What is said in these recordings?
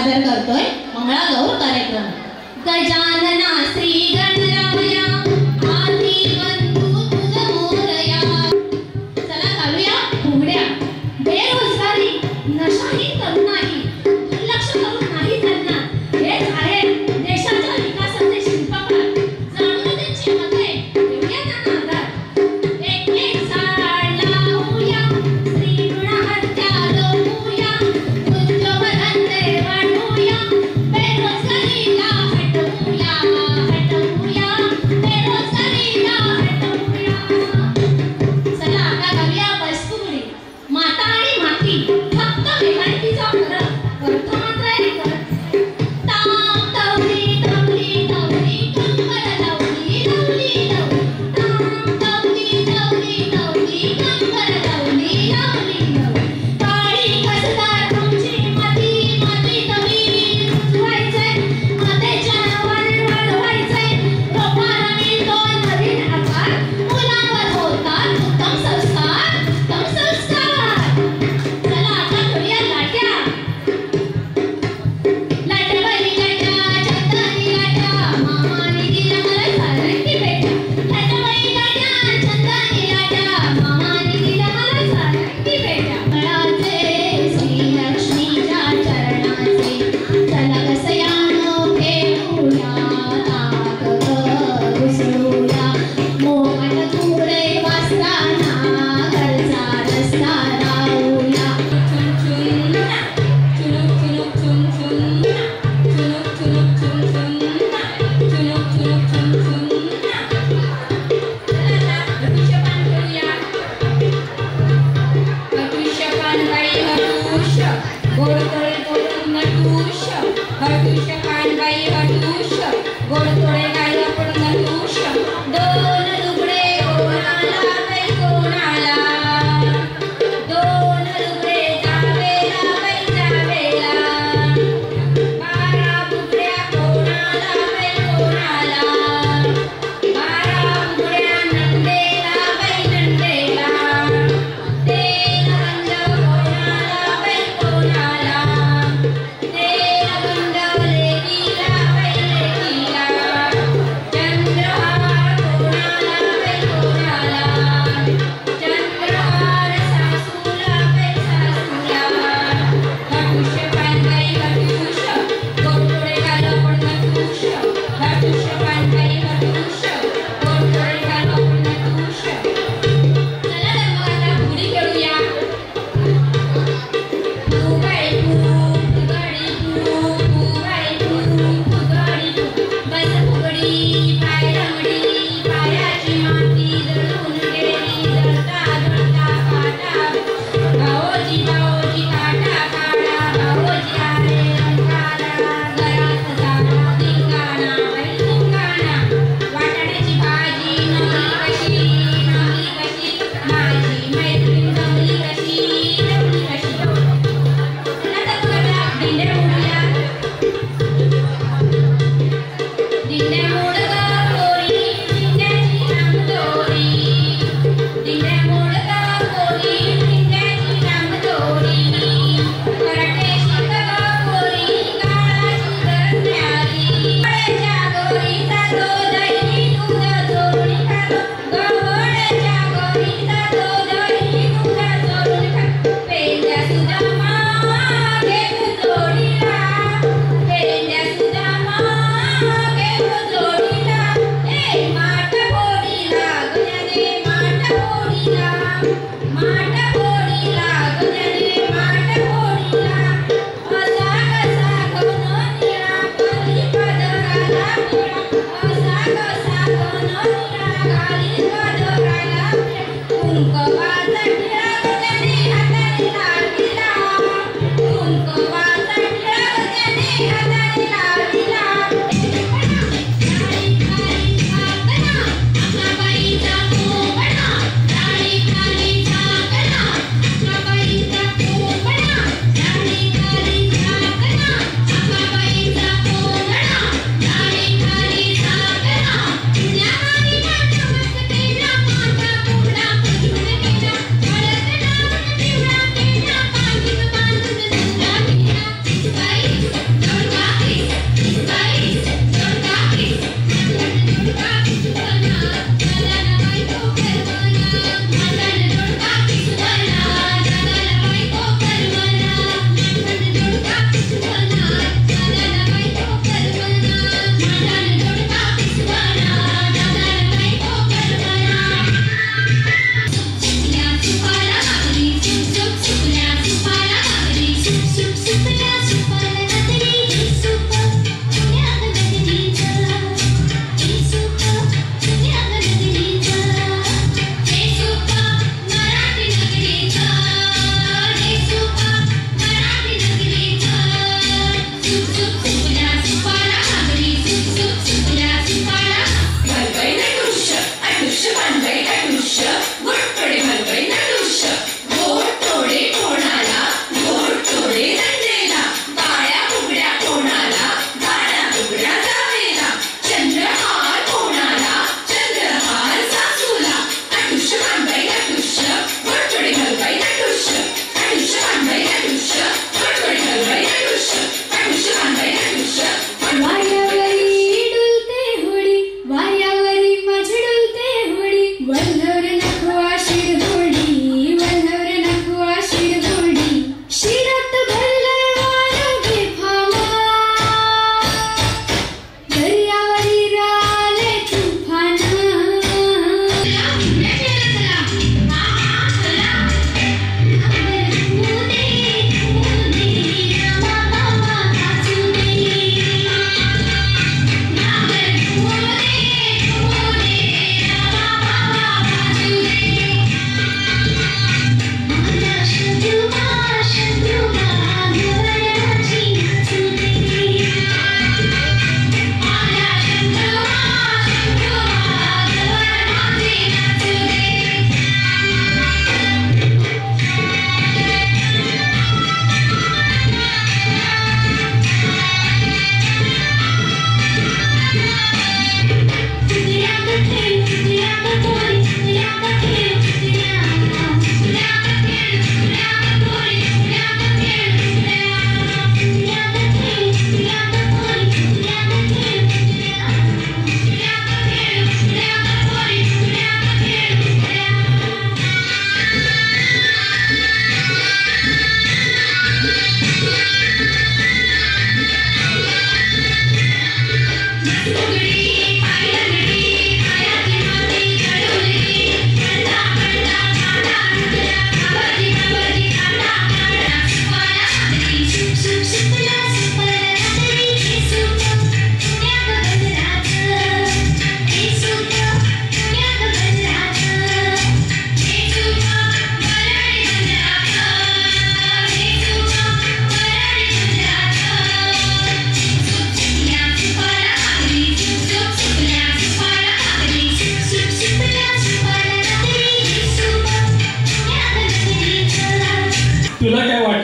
सादर करतोय मंगळागौर कार्यक्रम. गजानना श्री गणराया आधी बंधू तुझ मोरया. चला घालूया घोंगड्या. बेरोजगारी नशाही तरुणाही दुर्लक्ष करून नाही चालणार. हेच आहे देशाच्या विकासाचे शिल्पकार. जाणून त्यांची मते देऊया त्यांना आधार. एक एक झाड लावूया श्री गुणहत्या रोवूया उद्योगधंदे वाढवूया बेरोजगारीला हटवूया हटवूया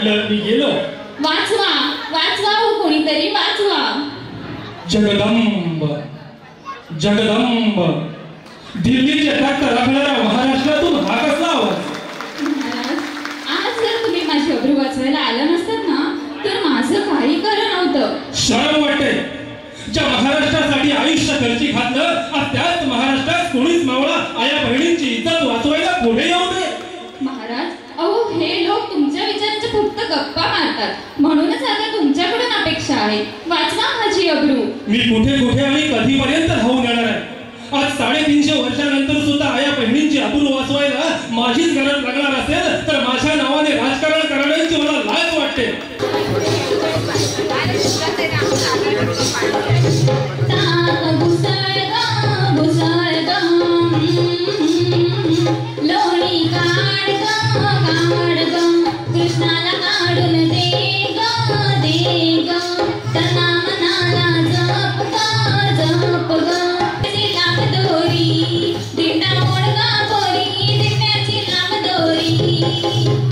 वाटलं मी गेलो. वाचवा वाचवा हो कोणीतरी वाचवा. जगदंब जगदंब दिल्लीच्या तख्त राखणाऱ्या महाराष्ट्रातून हा कसला आवाज? आज जर तुम्ही माझी अब्रू वाचवायला आलं नसतात ना तर माझं काही खरं नव्हतं. शरम वाटते. ज्या महाराष्ट्रासाठी आयुष्य खर्ची घातलं आज त्याच महाराष्ट्रात कोणीच मावळा आया बहिणींची इज्जत वाचवायला पुढे येऊ नये. महाराज अहो हे लोक तुमच्या विचारांच्या फक्त गप्पा मारतात म्हणूनच आता तुमच्याकडून अपेक्षा आहे. वाचवा माझी अब्रू. मी कुठे कुठे आणि कधीपर्यंत धावून येणार आहे. आज 350 वर्षानंतर सुद्धा आया बहिणींची अब्रू वाचवायला माझीच गरज लागणार असेल तर माझ्या नावाने राजकारण करण्याची मला लाज वाटते. लोणी काढ ग कृष्णाला काढून दे ग त्यांना मनाला जप ग लाभ दोरी दिंडा मोडगा पोरी दिंड्याची लाभ दोरी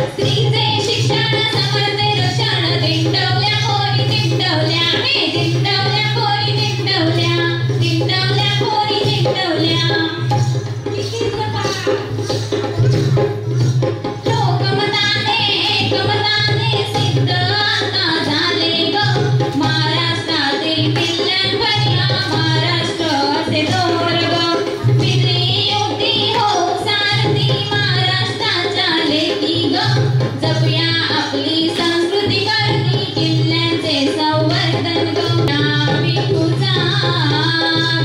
स्त्रीचे शिक्षण समर्थे रक्षण दिंडवल्या पोरी दिंडवल्या हे दिंडवल्या पोरी दिंडवल्या पोरी दिंडवल्या. लोकमताने सिद्ध आता झाले ग महाराष्ट्रातील किल्ल्यांवर महाराष्ट्र असे दोर ग विद्री युक्ती हो सारथी महाराष्ट्राच्या लेकी ग जपूया आपली संस्कृती करती किल्ल्यांचे संवर्धन ग. विठूचा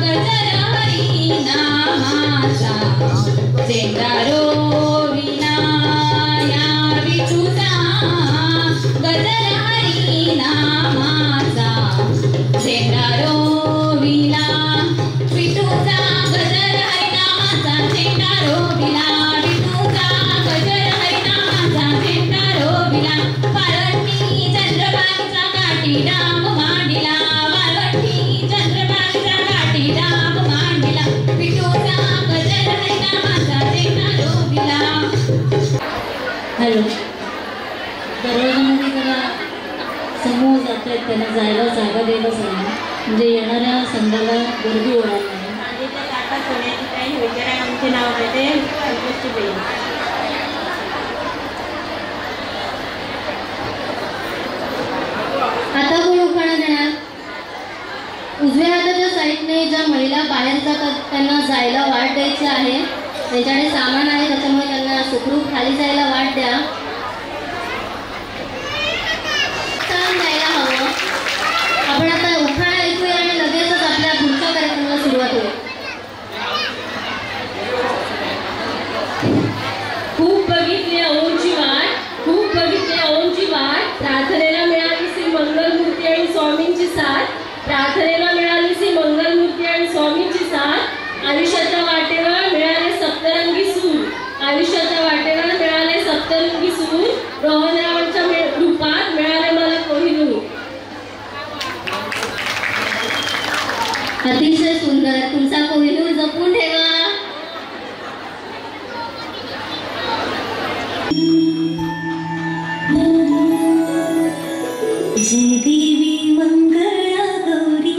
गजर हरी नामाचा चेंदारो विना या विठूचा गजर हरी नामाचा चेंदारो विना विठूचा गजर हरी नामाचा चेंदारो विना विठूचा गजर हरी नामाचा चेंदारो विना. वाळवंटी चंद्रभागेच्या काठी राम मांडिला वाळवंटी चंद्रभागेच्या काठी राम मांडिला विठूचा गजर हरी नामाचा चेंदारो विना. हॅलो दरवाजामध्ये जरा समूह जात आहेत त्यांना जायला जागा द्यायला सांगा म्हणजे येणाऱ्या संघाला गर्दी होणार नाही. आमचे नाव आहे ते संतुष्टीबाई. आता कोण उखाणा देणार? उजव्या हाताच्या साईडने ज्या महिला बाहेर जातात त्यांना जायला वाट द्यायची आहे. त्याच्याकडे सामान आहे त्याच्यामुळे त्यांना सुखरूप खाली जायला वाट द्या. छान जायला हवं. आपण आता उखाणा ऐकूया आणि लगेचच आपल्या पुढच्या कार्यक्रमाला सुरुवात होईल. खूप बघितली अहोंची वाट खूप बघितली अहोंची वाट प्रार्थनेला मिळाली श्री मंगलमूर्ती आणि स्वामींची साथ प्रार्थनेला मिळाली श्री मंगलमूर्ती आणि स्वामींची साथ आयुष्याच्या वाटेवर मिळाले सप्तरंगी सूर आयुष्याच्या वाटेवर मिळाले सप्तरंगी सूर रोहनरावांच्या रूपात मिळाले मला कोहिनूर. अतिशय सुंदर. तुमचा कोहिनूर जपून ठेवा. जय देवी मंगळा गौरी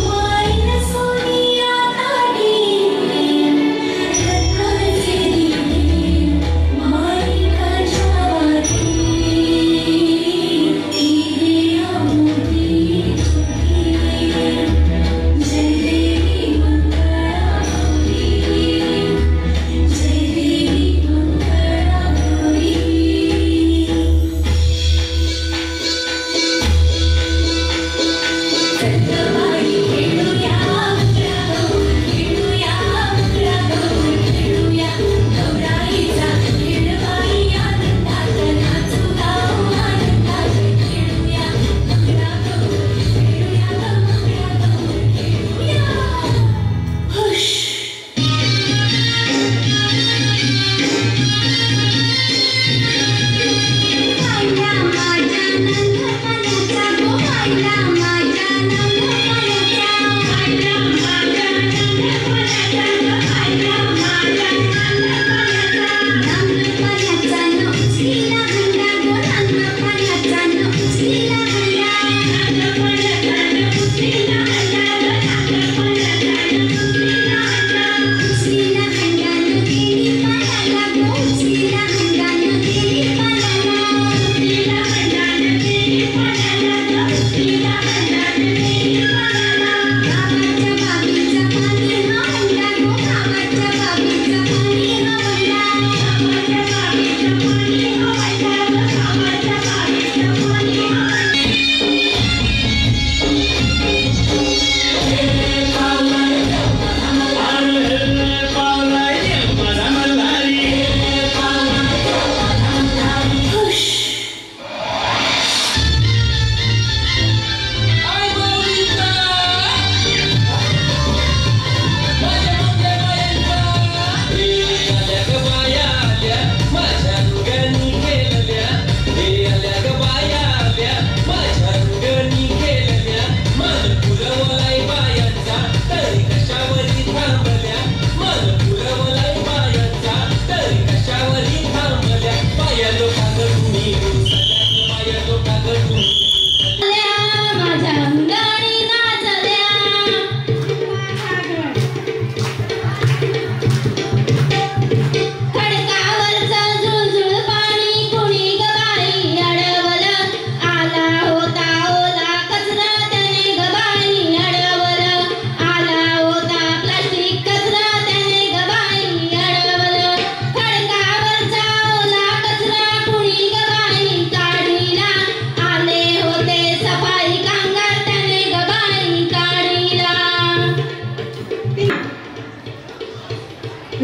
माई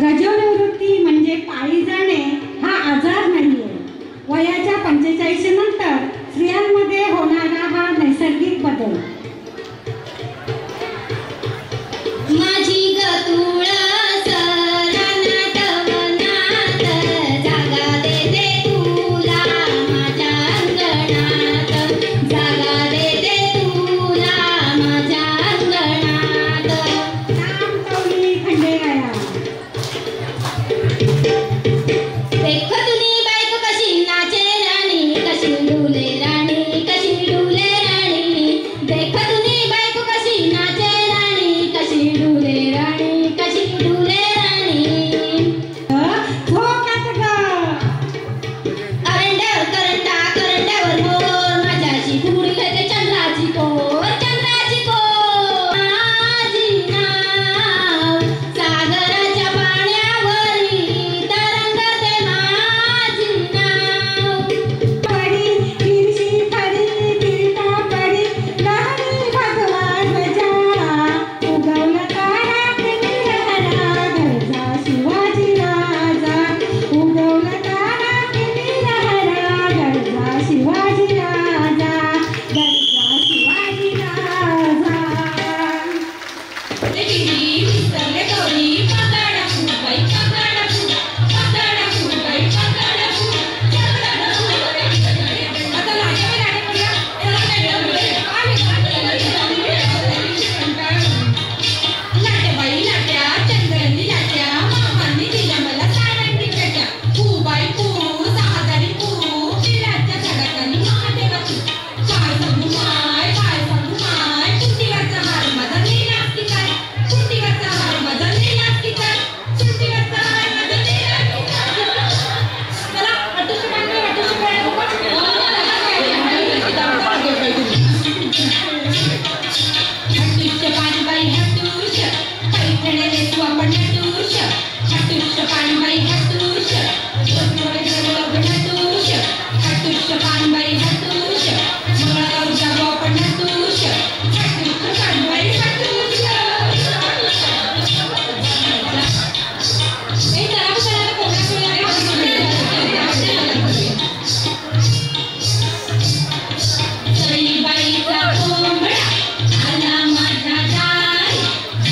रजोनिवृत्ती म्हणजे पायी जाणे हा आजार नाहीये. वयाच्या 45 नंतर स्त्रियांमध्ये होणारा हा नैसर्गिक बदल. माझी गतुळ सरानात वनात जागा देते तुला माझ्या अंगणात, जागा देते तुला माझ्या अंगणात. नाम कवली खंडेराया. देख तुनी बायको कशी नाचे राणी, कशी डुले राणी, कशी डुले राणी. देख तुनी बायको कशी नाचे राणी, कशी डुले राणी, कशी डुले राणी. झोकात ग. अरंड्यावर करंटा, करंड्यावर मोर, माझ्याशी फुगडी खेळते चंद्राची कोर, चंद्राची कोर. माझी नाव सागराच्या पाण्यावरी तरंगते, माझी नाव. पडी फिरशी खरी फिरता पडी लहरी भगवा ध्वजा, उगवला तारा किनीरहरा गरजा शिवाजी राजा, उगवला तारा किनीरहरा गरजा शिवाजी राजा, गरजा शिवाजी राजा. टिंगी विसरले गौरी, पगाडा फुगाई, पगाडा फुग, पगाडा फुगाई, पगाडा फुग, पगाडा फुगाई. आता लागे मी लागे पडल्या, त्याला काय बोलले? लाट्या बाई लाट्या, चंद्रांनी लाट्या, मामांनी दिल्या मला साड्यांनी पेट्या. फुबाई फू, 6,000 फू, पिलाच्या झाडाखाली महादेवाची. काय सांगू माय, काय सांगू माय, कुंडीवरचा हार माझा नेलास की काय, कुंडीवरचा हार माझा नेलास की काय, कुंडीवरचा हार माझा नेलास की काय. चला, हटूशी पाणी, हटूशी पाणी, हटूश पाणी बाई हटूश, पैठणे लेसू आपण हटूश, हटूश पाणी बाई हटूश, हटूश, हटूश पाणी बाई हटूश, मंगळावर जागो आपण हटूश, हटूश पाणी बाई हटूश. ए चला चला कोणा बाईचा कोंबडा आला माझा दार,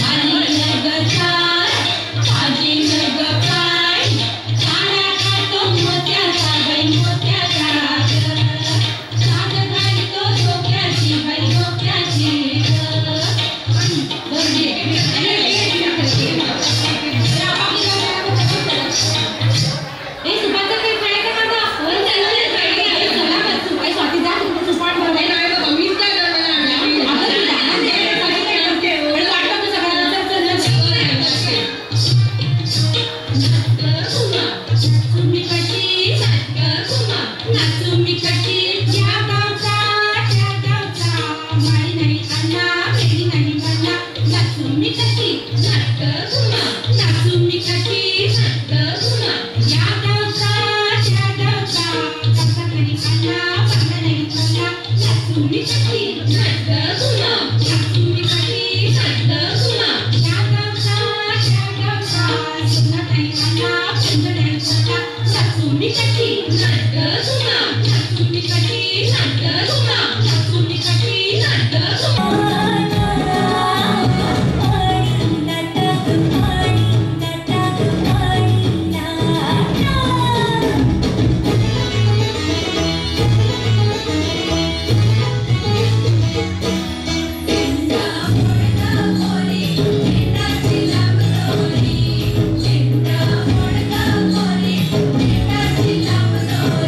आली नग चार, आजी नग पाय, काळा खातो मोत्याचा बाई मोत्याचा ग, साग घालतो डोक्याची बाई डोक्याची ग. ए सुपाचं काही खायचं का गं? वर चाललंय गाडी, चला बस सुपाई स्वाती जा, तुमचं सुपाट भरलंय.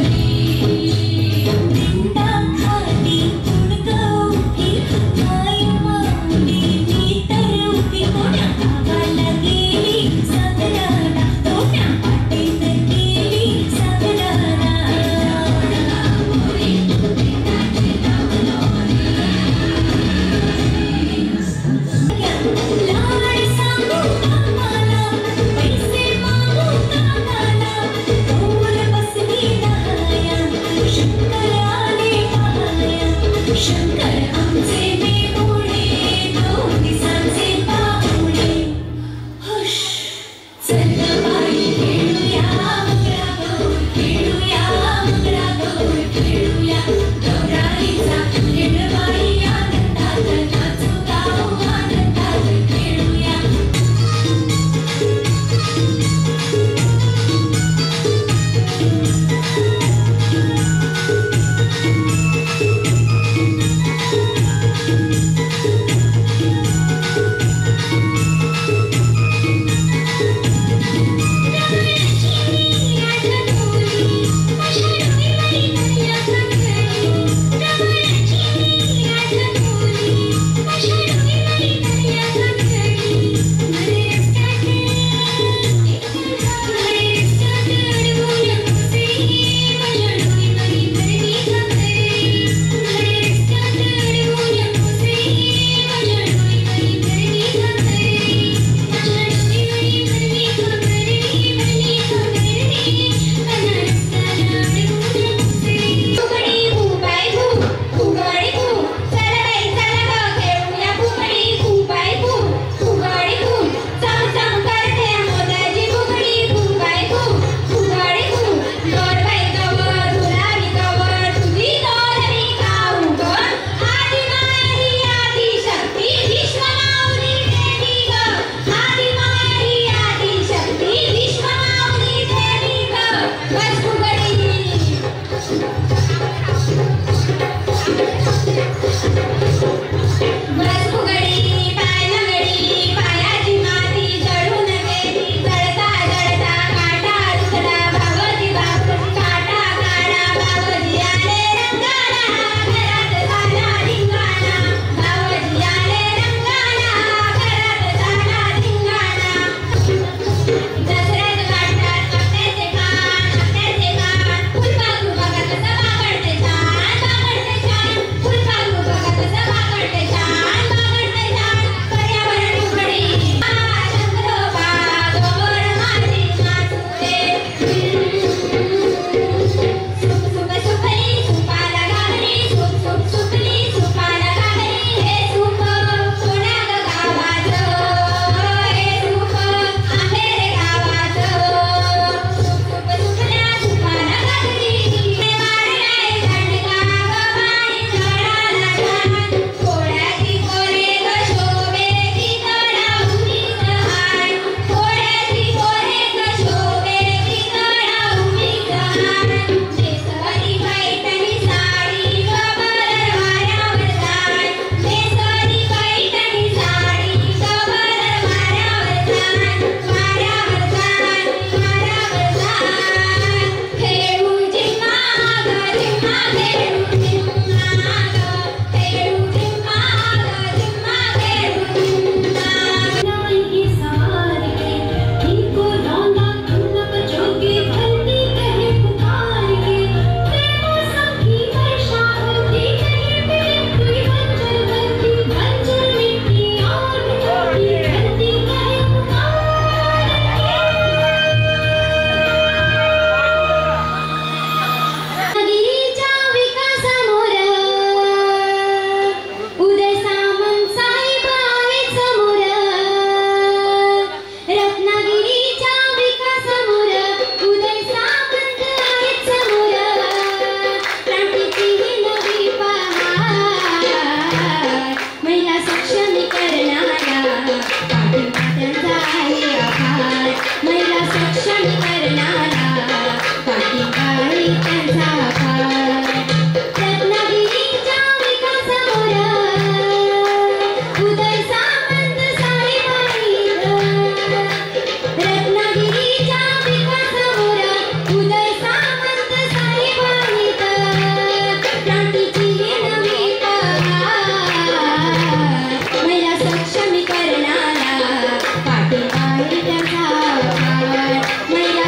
Thank you. सक्षमीकरणाला पाठींबाळी त्यांचा पाय. रत्नागिरीच्या विकासावर उदय सामंत साहेबांनी रत्नागिरीच्या विकासावर उदय सामंत साहेबांनी क्रांतीची नवी पहार. महिला सक्षमीकरणाला पाठींबाळी त्यांचा पाय. महिला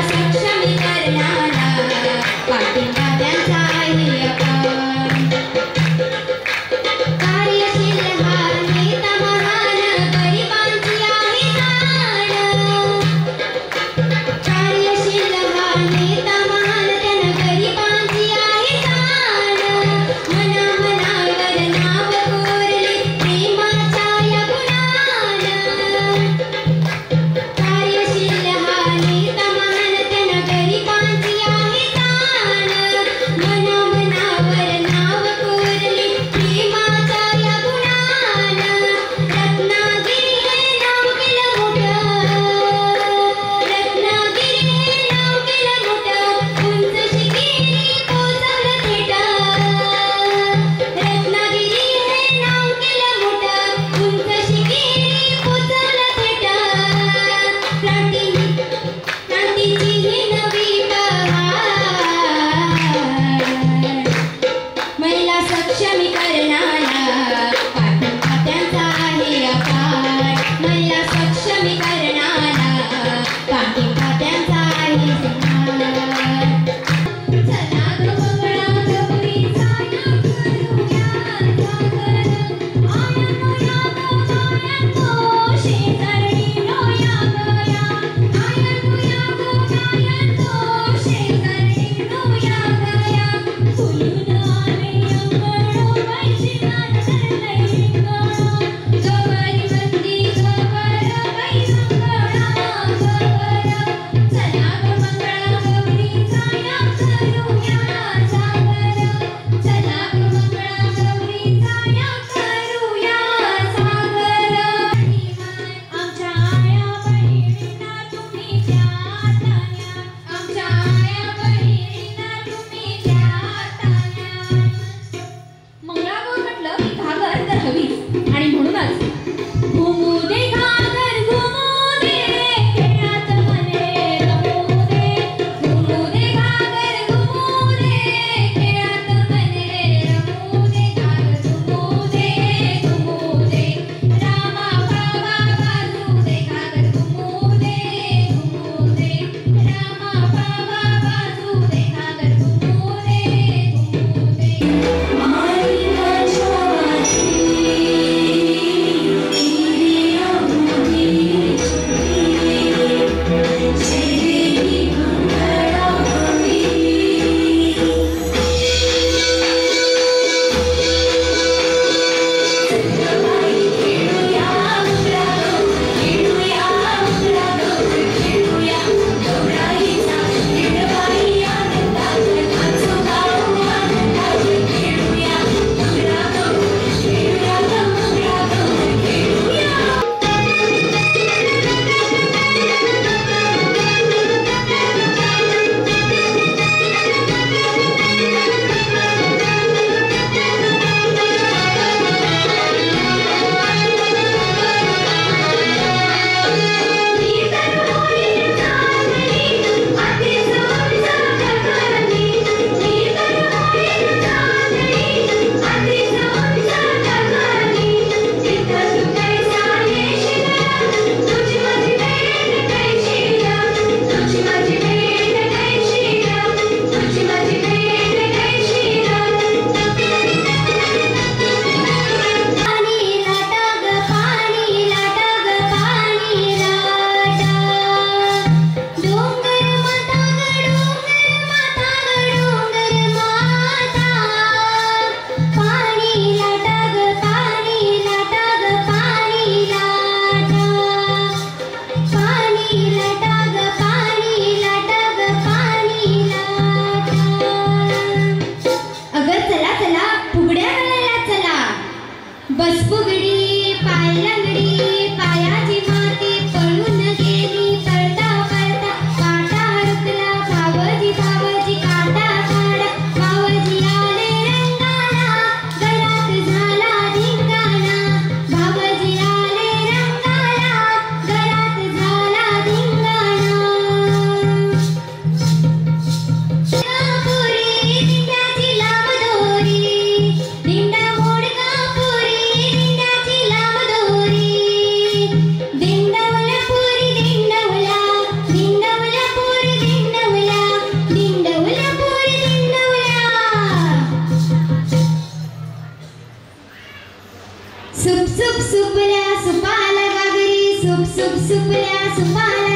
सुपल्या सुपाला